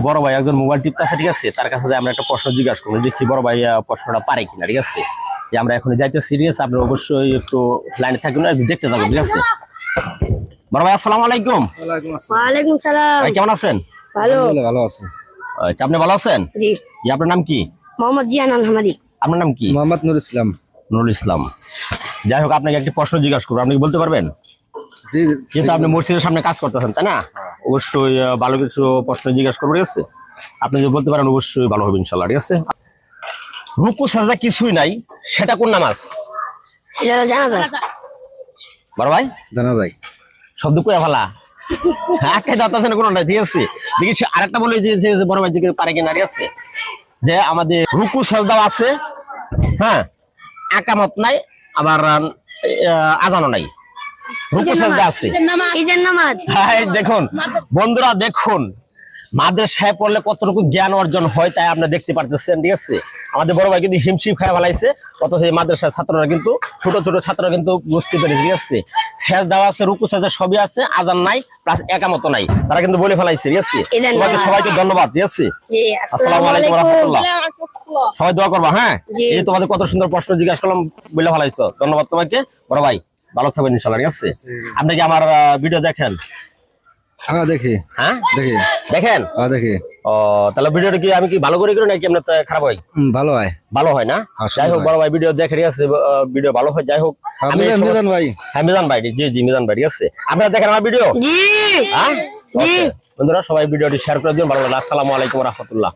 বড় ভাই একজন মোবাইল টিপতেছে, ঠিক আছে, তার কাছে আমরা একটা প্রশ্ন জিজ্ঞাসা করবো, দেখি বড় ভাই প্রশ্নটা পারে কিনা, ঠিক আছে। যে আমরা এখন যাইতেছি, ঠিক আছে, আপনার অবশ্যই একটু লাইনে থাকবেন, দেখতে থাকুন, ঠিক আছে। বড় ভাই আসসালামু আলাইকুম। ওয়ালাইকুম সালাম। ভাই কেমন আছেন? ভালো। ভালো আছি। আচ্ছা, আপনি ভালো আছেন? জি। আপনার নাম কি? মোহাম্মদ জিয়ান আল হামাদি। আপনার নাম কি? মোহাম্মদ নুর ইসলাম। নুরুল ইসলাম। যাই হোক, আপনাকে একটি প্রশ্ন জিজ্ঞাসা করবো, আপনি কি বলতে পারবেন? জি। যেহেতু আপনি মসজিদের সামনে কাজ করতেছেন, তাই না, অবশ্যই ভালো কিছু প্রশ্ন জিজ্ঞাসা করবো, ঠিক আছে। আপনি যদি বলতে পারেন অবশ্যই ভালো হবে ইনশাল্লাহ, ঠিক আছে। রুকু সাজদা কিছুই নাই, সেটা কোন নামাজ? এটা জানাজা। বড় ভাই জানা ভাই। শব্দ কইয়া ফেলা একাই দাঁতাছে না কোনটা, ঠিক আছে। দেখি আরেকটা বলে যে বড় ভাই দিকে পারে কিনা, ঠিক আছে, যে আমাদের রুকু সাজদাও আছে, হ্যাঁ, একামত নাই, আবার আজানও নাই, রুকু সাজদা আছে। ঈদের নামাজ। দেখুন বন্ধুরা, দেখুন মাদ্রাসায় পড়লে কতটুকু জ্ঞান অর্জন হয় তাই আপনি দেখতে পারতেছেন, ঠিক আছে। আমাদের বড় ভাই কিন্তু হিমশিম খায় ফেলাইছে, অথচ এই মাদ্রাসার ছাত্ররা কিন্তু ছোট ছোট ছাত্ররা কিন্তু বুঝতে পেরেছে, ঠিক আছে। সেজদা আছে, রুকু সাজদা সবই আছে, আজান নাই, প্লাস একামত নাই, তারা কিন্তু বলে ফেলাইছে, ঠিক আছে। তোমাকে সবাইকে ধন্যবাদ, ঠিক আছে। আসসালামু আলাইকুম ওয়া রাহমাতুল্লাহ। সবাই দোয়া করবা, হ্যাঁ। এই যে তোমাদের কত সুন্দর প্রশ্ন জিজ্ঞাসা করলাম, বলে ফেলাইছো, ধন্যবাদ তোমাকে বড় ভাই, ভালো থাকবেন ইনশাআল্লাহ, ঠিক আছে। আপনি কি আমার ভিডিও দেখেন? হ্যাঁ দেখি। হ্যাঁ দেখি। দেখেন? হ্যাঁ দেখি। ও, তাহলে ভিডিওটা কি আমি কি ভালো করে করি নাকি আপনার খারাপ হয়? ভালো হয়। ভালো হয় না? যাই হোক বড় ভাই ভিডিও দেখে, ঠিক আছে, ভিডিও ভালো হয়। যাই হোক, আমি মিজান ভাই। হ্যাঁ মিজান ভাই, জি জি মিজান ভাই, ঠিক আছে। আপনারা দেখেন আমার ভিডিও? জি। হ্যাঁ জি। বন্ধুরা, সবাই ভিডিওটি শেয়ার করে দিন, ভালো লাগলো। আসসালামু আলাইকুম ওয়া রাহমাতুল্লাহ।